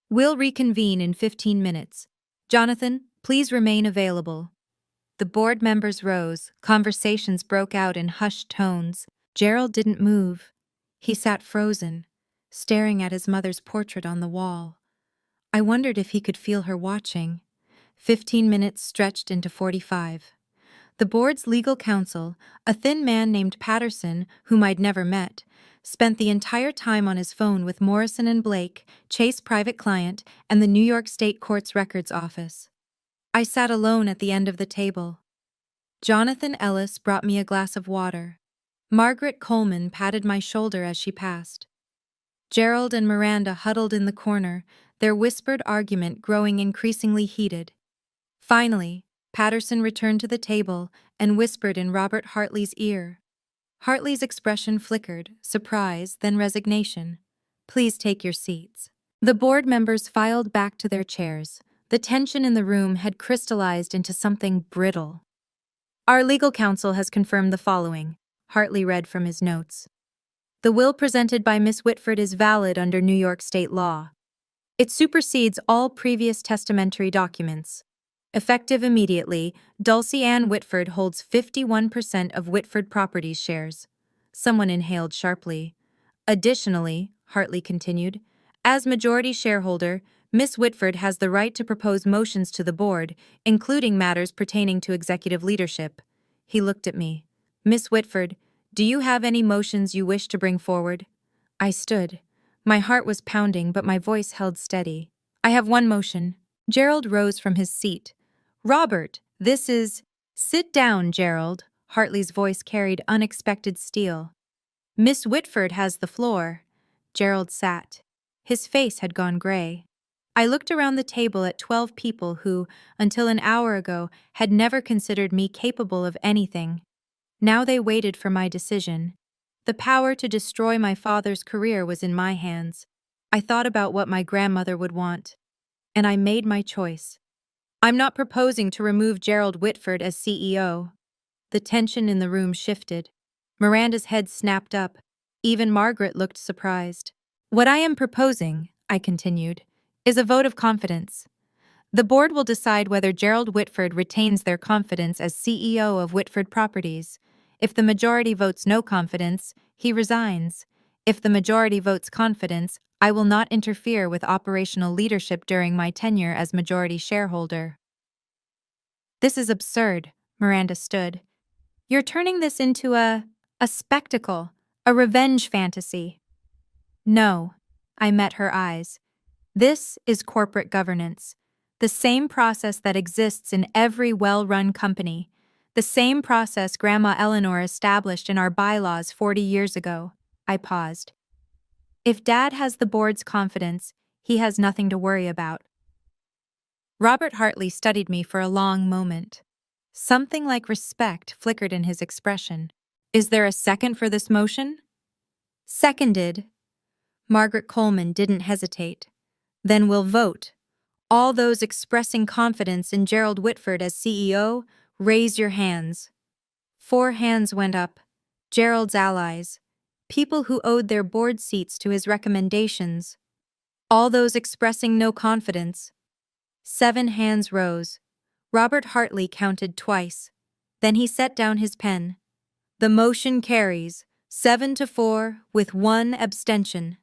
We'll reconvene in 15 minutes. Jonathan, please remain available. The board members rose. Conversations broke out in hushed tones. Gerald didn't move. He sat frozen, staring at his mother's portrait on the wall. I wondered if he could feel her watching. 15 minutes stretched into 45. The board's legal counsel, a thin man named Patterson, whom I'd never met, spent the entire time on his phone with Morrison and Blake, Chase private client, and the New York State Court's records office. I sat alone at the end of the table. Jonathan Ellis brought me a glass of water. Margaret Coleman patted my shoulder as she passed. Gerald and Miranda huddled in the corner, their whispered argument growing increasingly heated. Finally, Patterson returned to the table and whispered in Robert Hartley's ear. Hartley's expression flickered, surprise, then resignation. Please take your seats. The board members filed back to their chairs. The tension in the room had crystallized into something brittle. Our legal counsel has confirmed the following, Hartley read from his notes. The will presented by Miss Whitford is valid under New York state law. It supersedes all previous testamentary documents. Effective immediately, Dulcie Ann Whitford holds 51% of Whitford Properties shares. Someone inhaled sharply. Additionally, Hartley continued, as majority shareholder, Miss Whitford has the right to propose motions to the board, including matters pertaining to executive leadership. He looked at me. Miss Whitford, do you have any motions you wish to bring forward? I stood. My heart was pounding, but my voice held steady. I have one motion. Gerald rose from his seat. Robert, this is... Sit down, Gerald. Hartley's voice carried unexpected steel. Miss Whitford has the floor. Gerald sat. His face had gone gray. I looked around the table at 12 people who, until an hour ago, had never considered me capable of anything. Now they waited for my decision. The power to destroy my father's career was in my hands. I thought about what my grandmother would want. And I made my choice. I'm not proposing to remove Gerald Whitford as CEO. The tension in the room shifted. Miranda's head snapped up. Even Margaret looked surprised. What I am proposing, I continued, is a vote of confidence. The board will decide whether Gerald Whitford retains their confidence as CEO of Whitford Properties. If the majority votes no confidence, he resigns. If the majority votes confidence, I will not interfere with operational leadership during my tenure as majority shareholder. This is absurd, Miranda stood. You're turning this into a spectacle, a revenge fantasy. No, I met her eyes. This is corporate governance. The same process that exists in every well-run company. The same process Grandma Eleanor established in our bylaws 40 years ago. I paused. If Dad has the board's confidence, he has nothing to worry about. Robert Hartley studied me for a long moment. Something like respect flickered in his expression. Is there a second for this motion? Seconded. Margaret Coleman didn't hesitate. Then we'll vote. All those expressing confidence in Gerald Whitford as CEO, raise your hands. 4 hands went up. Gerald's allies. People who owed their board seats to his recommendations. All those expressing no confidence. 7 hands rose. Robert Hartley counted twice. Then he set down his pen. The motion carries, 7-4, with one abstention.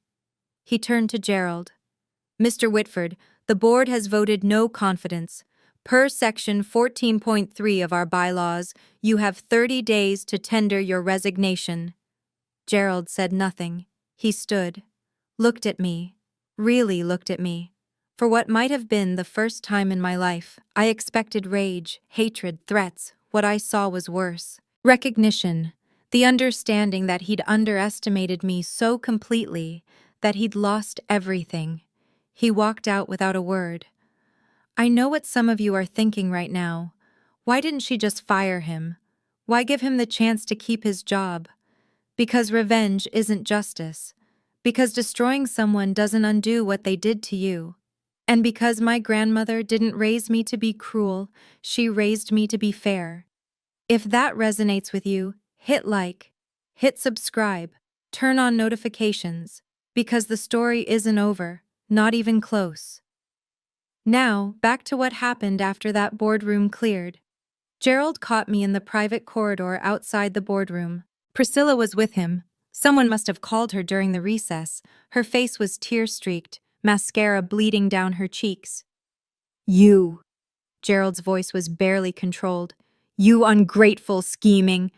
He turned to Gerald. Mr. Whitford, the board has voted no confidence. Per section 14.3 of our bylaws, you have 30 days to tender your resignation. Gerald said nothing. He stood, looked at me, really looked at me. For what might have been the first time in my life, I expected rage, hatred, threats. What I saw was worse. Recognition, the understanding that he'd underestimated me so completely that he'd lost everything. He walked out without a word. I know what some of you are thinking right now. Why didn't she just fire him? Why give him the chance to keep his job? Because revenge isn't justice. Because destroying someone doesn't undo what they did to you. And because my grandmother didn't raise me to be cruel, she raised me to be fair. If that resonates with you, hit like, hit subscribe, turn on notifications, because the story isn't over, not even close. Now, back to what happened after that boardroom cleared. Gerald caught me in the private corridor outside the boardroom. Priscilla was with him. Someone must have called her during the recess. Her face was tear-streaked, mascara bleeding down her cheeks. You. Gerald's voice was barely controlled. You ungrateful, scheming.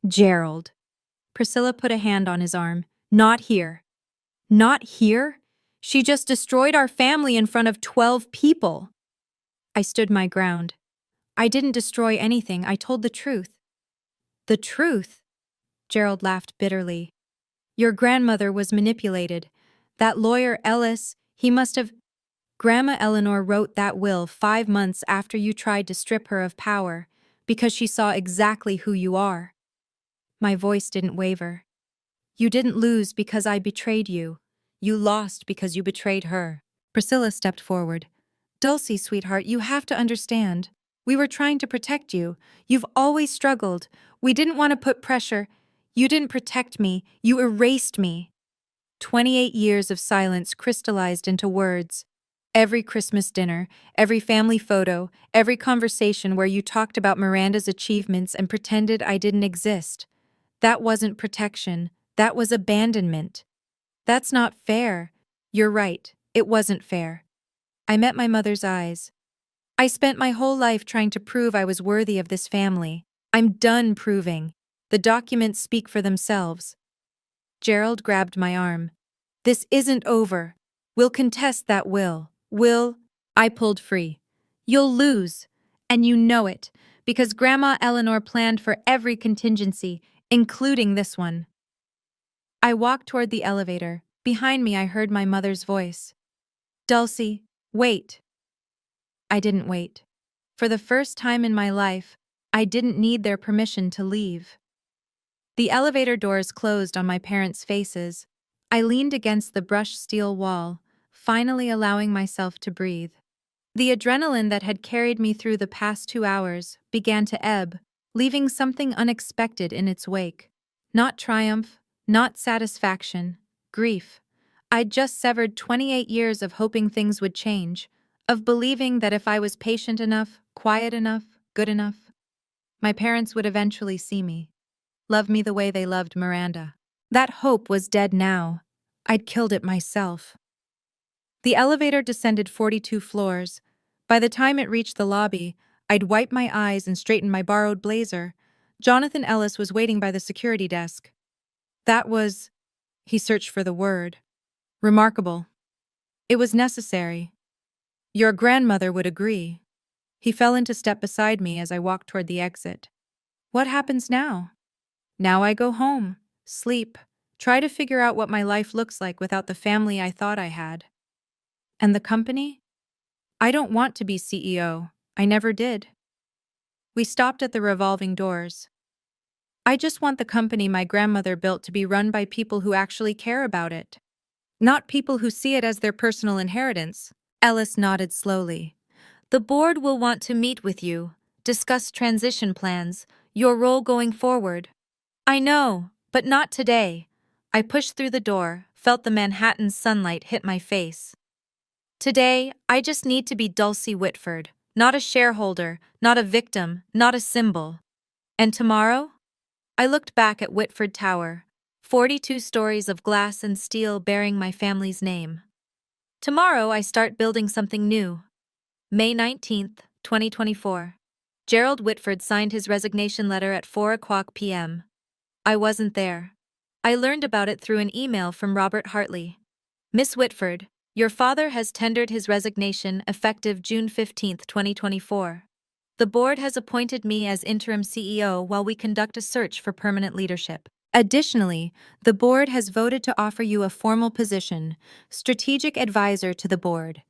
Gerald. Priscilla put a hand on his arm. Not here. Not here? She just destroyed our family in front of 12 people. I stood my ground. I didn't destroy anything, I told the truth. The truth? Gerald laughed bitterly. Your grandmother was manipulated. That lawyer Ellis, he must have… Grandma Eleanor wrote that will 5 months after you tried to strip her of power, because she saw exactly who you are. My voice didn't waver. You didn't lose because I betrayed you. You lost because you betrayed her. Priscilla stepped forward. Dulcie, sweetheart, you have to understand. We were trying to protect you. You've always struggled. We didn't want to put pressure. You didn't protect me. You erased me. 28 years of silence crystallized into words. Every Christmas dinner, every family photo, every conversation where you talked about Miranda's achievements and pretended I didn't exist. That wasn't protection. That was abandonment. That's not fair. You're right. It wasn't fair. I met my mother's eyes. I spent my whole life trying to prove I was worthy of this family. I'm done proving. The documents speak for themselves. Gerald grabbed my arm. This isn't over. We'll contest that will. I pulled free. You'll lose. And you know it, because Grandma Eleanor planned for every contingency, including this one. I walked toward the elevator. Behind me, I heard my mother's voice. Dulcie, wait. I didn't wait. For the first time in my life, I didn't need their permission to leave. The elevator doors closed on my parents' faces. I leaned against the brushed steel wall, finally allowing myself to breathe. The adrenaline that had carried me through the past 2 hours began to ebb, leaving something unexpected in its wake. Not triumph, not satisfaction, grief. I'd just severed 28 years of hoping things would change, of believing that if I was patient enough, quiet enough, good enough, my parents would eventually see me, love me the way they loved Miranda. That hope was dead now. I'd killed it myself. The elevator descended 42 floors. By the time it reached the lobby, I'd wiped my eyes and straightened my borrowed blazer. Jonathan Ellis was waiting by the security desk. That was… He searched for the word. Remarkable. It was necessary. Your grandmother would agree. He fell into step beside me as I walked toward the exit. What happens now? Now I go home, sleep, try to figure out what my life looks like without the family I thought I had. And the company? I don't want to be CEO. I never did. We stopped at the revolving doors. I just want the company my grandmother built to be run by people who actually care about it. Not people who see it as their personal inheritance. Ellis nodded slowly. The board will want to meet with you, discuss transition plans, your role going forward. I know, but not today. I pushed through the door, felt the Manhattan sunlight hit my face. Today, I just need to be Dulcie Whitford, not a shareholder, not a victim, not a symbol. And tomorrow? I looked back at Whitford Tower, 42 stories of glass and steel bearing my family's name. Tomorrow I start building something new. May 19th, 2024. Gerald Whitford signed his resignation letter at 4 p.m. I wasn't there. I learned about it through an email from Robert Hartley. Miss Whitford, your father has tendered his resignation effective June 15th, 2024. The board has appointed me as interim CEO while we conduct a search for permanent leadership. Additionally, the board has voted to offer you a formal position, strategic advisor to the board.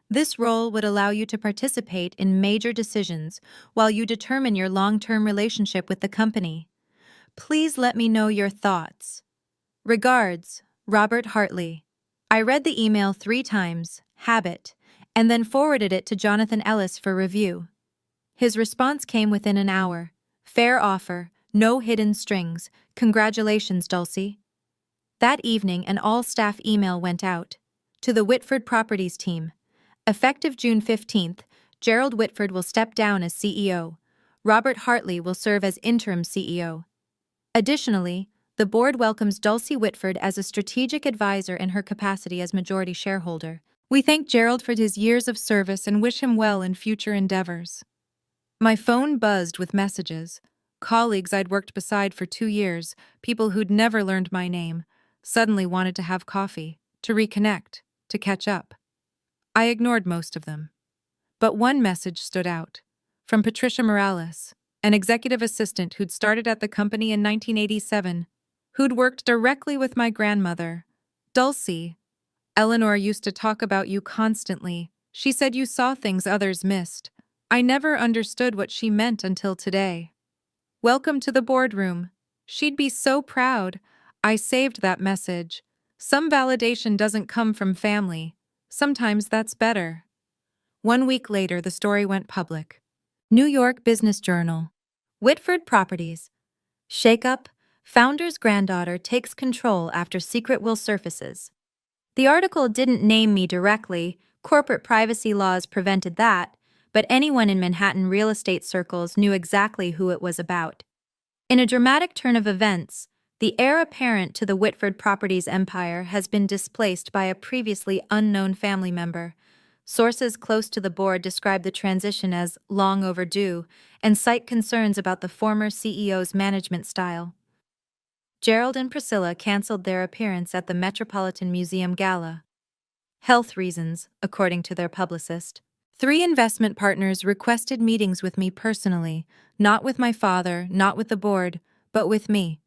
This role would allow you to participate in major decisions while you determine your long-term relationship with the company. Please let me know your thoughts. Regards, Robert Hartley. I read the email 3 times, habit, and then forwarded it to Jonathan Ellis for review. His response came within an hour. Fair offer, no hidden strings. Congratulations, Dulcie. That evening, an all-staff email went out to the Whitford Properties team. Effective June 15th, Gerald Whitford will step down as CEO. Robert Hartley will serve as interim CEO. Additionally, the board welcomes Dulcie Whitford as a strategic advisor in her capacity as majority shareholder. We thank Gerald for his years of service and wish him well in future endeavors. My phone buzzed with messages. Colleagues I'd worked beside for 2 years, people who'd never learned my name, suddenly wanted to have coffee, to reconnect, to catch up. I ignored most of them. But one message stood out. From Patricia Morales, an executive assistant who'd started at the company in 1987, who'd worked directly with my grandmother. Dulcie, Eleanor used to talk about you constantly. She said you saw things others missed. I never understood what she meant until today. Welcome to the boardroom. She'd be so proud. I saved that message. Some validation doesn't come from family. Sometimes that's better. 1 week later, the story went public. New York Business Journal. Whitford Properties. Shakeup. Founder's granddaughter takes control after secret will surfaces. The article didn't name me directly. Corporate privacy laws prevented that, but anyone in Manhattan real estate circles knew exactly who it was about. In a dramatic turn of events, the heir apparent to the Whitford Properties empire has been displaced by a previously unknown family member. Sources close to the board describe the transition as long overdue and cite concerns about the former CEO's management style. Gerald and Priscilla canceled their appearance at the Metropolitan Museum Gala. Health reasons, according to their publicist. 3 investment partners requested meetings with me personally, not with my father, not with the board, but with me.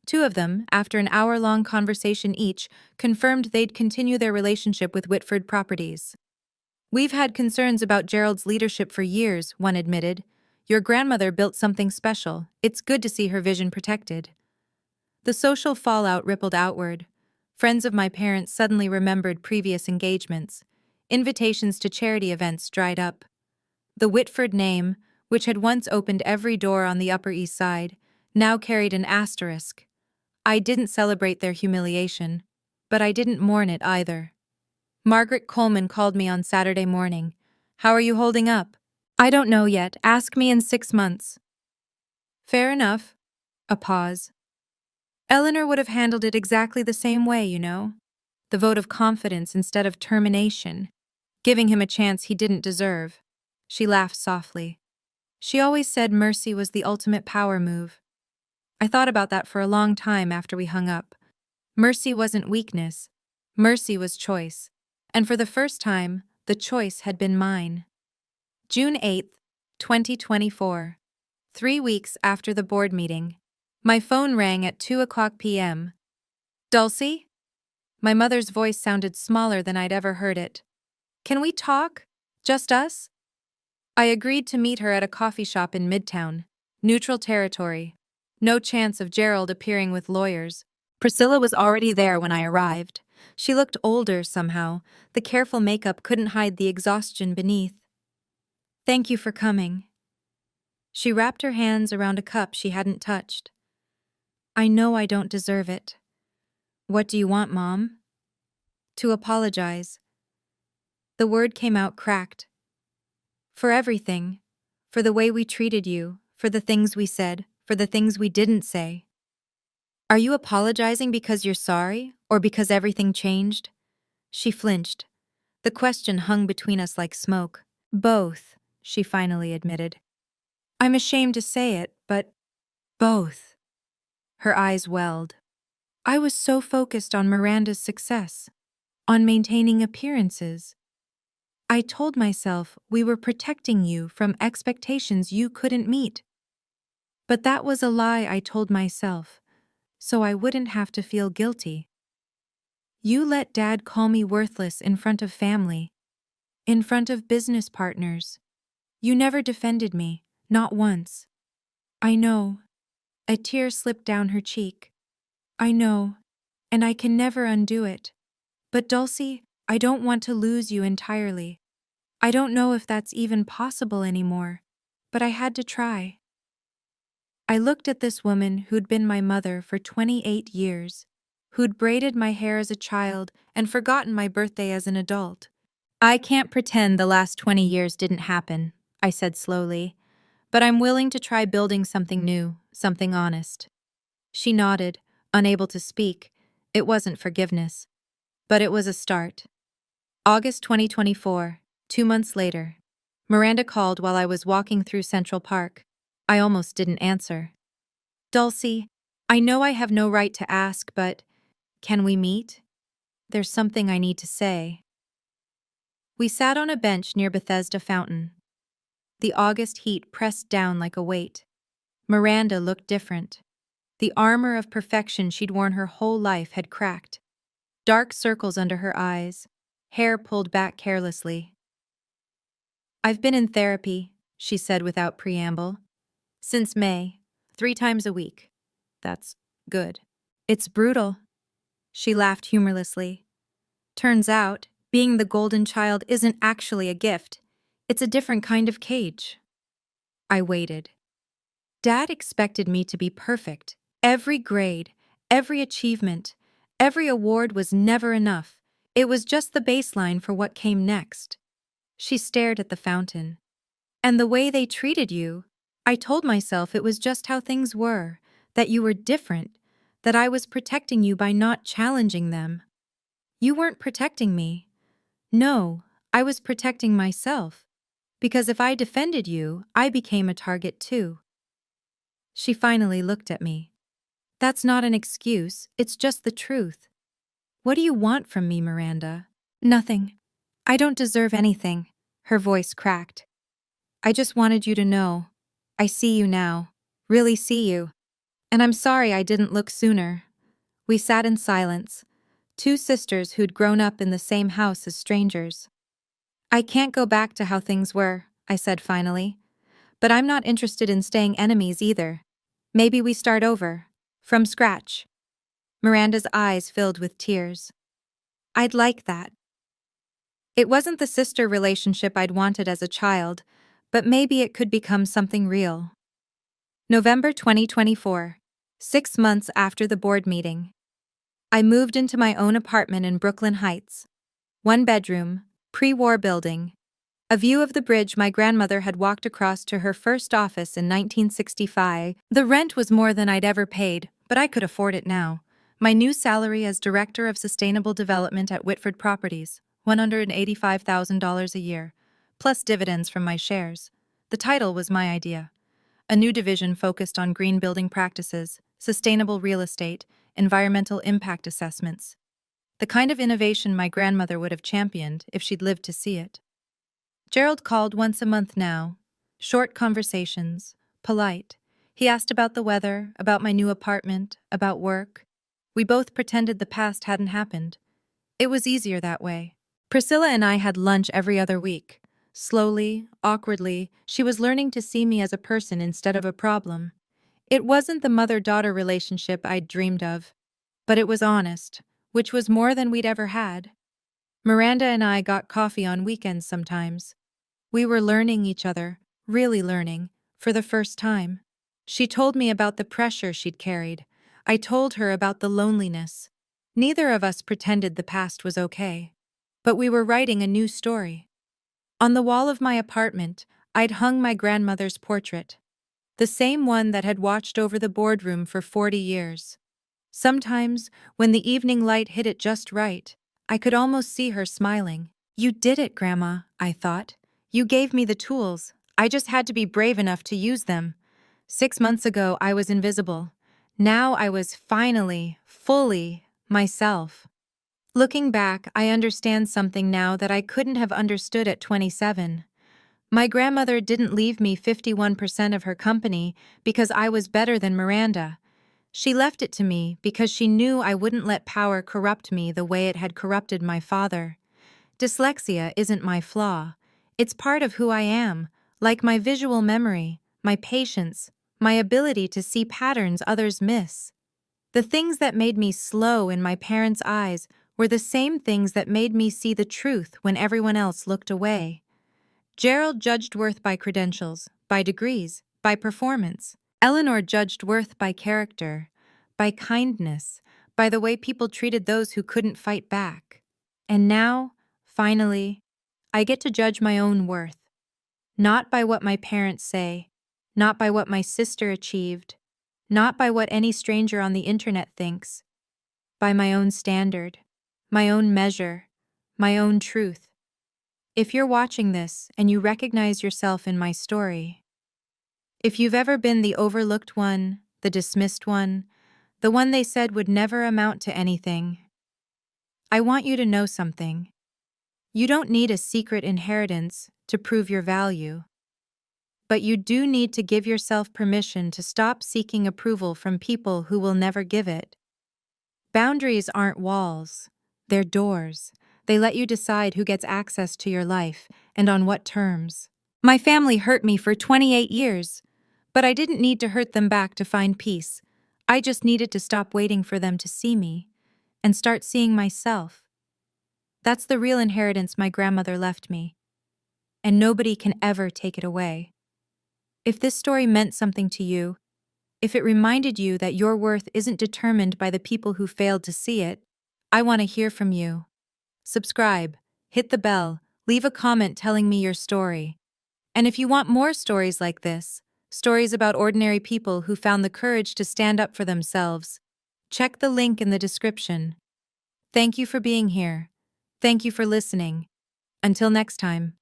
2 of them, after an hour-long conversation each, confirmed they'd continue their relationship with Whitford Properties. We've had concerns about Gerald's leadership for years, one admitted. Your grandmother built something special. It's good to see her vision protected. The social fallout rippled outward. Friends of my parents suddenly remembered previous engagements. Invitations to charity events dried up. The Whitford name, which had once opened every door on the Upper East Side, now carried an asterisk. I didn't celebrate their humiliation, but I didn't mourn it either. Margaret Coleman called me on Saturday morning. How are you holding up? I don't know yet. Ask me in 6 months. Fair enough. A pause. Eleanor would have handled it exactly the same way, you know. The vote of confidence instead of termination, giving him a chance he didn't deserve. She laughed softly. She always said mercy was the ultimate power move. I thought about that for a long time after we hung up. Mercy wasn't weakness. Mercy was choice. And for the first time, the choice had been mine. June 8th, 2024. 3 weeks after the board meeting. My phone rang at 2 p.m. Dulcie? My mother's voice sounded smaller than I'd ever heard it. Can we talk? Just us? I agreed to meet her at a coffee shop in Midtown. Neutral territory. No chance of Gerald appearing with lawyers. Priscilla was already there when I arrived. She looked older somehow. The careful makeup couldn't hide the exhaustion beneath. Thank you for coming. She wrapped her hands around a cup she hadn't touched. I know I don't deserve it. What do you want, Mom? To apologize. The word came out cracked. For everything. For the way we treated you. For the things we said. for the things we didn't say. Are you apologizing because you're sorry, or because everything changed? She flinched. The question hung between us like smoke. Both, she finally admitted. I'm ashamed to say it, but both. Her eyes welled. I was so focused on Miranda's success, on maintaining appearances. I told myself we were protecting you from expectations you couldn't meet. But that was a lie I told myself, so I wouldn't have to feel guilty. You let Dad call me worthless in front of family, in front of business partners. You never defended me, not once. I know. A tear slipped down her cheek. I know, and I can never undo it. But Dulcie, I don't want to lose you entirely. I don't know if that's even possible anymore, but I had to try. I looked at this woman who'd been my mother for 28 years, who'd braided my hair as a child and forgotten my birthday as an adult. I can't pretend the last 20 years didn't happen, I said slowly, but I'm willing to try building something new, something honest. She nodded, unable to speak. It wasn't forgiveness, but it was a start. August 2024, 2 months later. Miranda called while I was walking through Central Park. I almost didn't answer. Dulcie, I know I have no right to ask, but can we meet? There's something I need to say. We sat on a bench near Bethesda Fountain. The August heat pressed down like a weight. Miranda looked different. The armor of perfection she'd worn her whole life had cracked. Dark circles under her eyes, hair pulled back carelessly. I've been in therapy, she said without preamble. Since May, 3 times a week. That's good. It's brutal. She laughed humorlessly. Turns out, being the golden child isn't actually a gift. It's a different kind of cage. I waited. Dad expected me to be perfect. Every grade, every achievement, every award was never enough. It was just the baseline for what came next. She stared at the fountain. And the way they treated you, I told myself it was just how things were, that you were different, that I was protecting you by not challenging them. You weren't protecting me. No, I was protecting myself. Because if I defended you, I became a target too. She finally looked at me. That's not an excuse, it's just the truth. What do you want from me, Miranda? Nothing. I don't deserve anything. Her voice cracked. I just wanted you to know. I see you now. Really see you. And I'm sorry I didn't look sooner. We sat in silence, 2 sisters who'd grown up in the same house as strangers. I can't go back to how things were, I said finally. But I'm not interested in staying enemies either. Maybe we start over, from scratch. Miranda's eyes filled with tears. I'd like that. It wasn't the sister relationship I'd wanted as a child, but maybe it could become something real. November 2024, 6 months after the board meeting. I moved into my own apartment in Brooklyn Heights. 1 bedroom, pre-war building. A view of the bridge my grandmother had walked across to her first office in 1965. The rent was more than I'd ever paid, but I could afford it now. My new salary as Director of Sustainable Development at Whitford Properties, $185,000 a year, plus dividends from my shares. The title was my idea. A new division focused on green building practices, sustainable real estate, environmental impact assessments. The kind of innovation my grandmother would have championed if she'd lived to see it. Gerald called once a month now. Short conversations, polite. He asked about the weather, about my new apartment, about work. We both pretended the past hadn't happened. It was easier that way. Priscilla and I had lunch every other week. Slowly, awkwardly, she was learning to see me as a person instead of a problem. It wasn't the mother-daughter relationship I'd dreamed of, but it was honest, which was more than we'd ever had. Miranda and I got coffee on weekends sometimes. We were learning each other, really learning, for the first time. She told me about the pressure she'd carried. I told her about the loneliness. Neither of us pretended the past was okay. But we were writing a new story. On the wall of my apartment, I'd hung my grandmother's portrait. the same one that had watched over the boardroom for 40 years. Sometimes, when the evening light hit it just right, I could almost see her smiling. "You did it, Grandma," I thought. "You gave me the tools. I just had to be brave enough to use them. 6 months ago, I was invisible. Now I was finally, fully, myself." Looking back, I understand something now that I couldn't have understood at 27. My grandmother didn't leave me 51% of her company because I was better than Miranda. She left it to me because she knew I wouldn't let power corrupt me the way it had corrupted my father. Dyslexia isn't my flaw. It's part of who I am, like my visual memory, my patience, my ability to see patterns others miss. The things that made me slow in my parents' eyes were the same things that made me see the truth when everyone else looked away. Gerald judged worth by credentials, by degrees, by performance. Eleanor judged worth by character, by kindness, by the way people treated those who couldn't fight back. And now, finally, I get to judge my own worth. Not by what my parents say, not by what my sister achieved, not by what any stranger on the internet thinks, by my own standard, my own measure, my own truth. If you're watching this and you recognize yourself in my story, if you've ever been the overlooked one, the dismissed one, the one they said would never amount to anything, I want you to know something. You don't need a secret inheritance to prove your value. But you do need to give yourself permission to stop seeking approval from people who will never give it. Boundaries aren't walls, they're doors. They let you decide who gets access to your life and on what terms. My family hurt me for 28 years, but I didn't need to hurt them back to find peace. I just needed to stop waiting for them to see me and start seeing myself. That's the real inheritance my grandmother left me, and nobody can ever take it away. If this story meant something to you, if it reminded you that your worth isn't determined by the people who failed to see it, I want to hear from you. Subscribe, hit the bell, leave a comment telling me your story. And if you want more stories like this, stories about ordinary people who found the courage to stand up for themselves, check the link in the description. Thank you for being here. Thank you for listening. Until next time.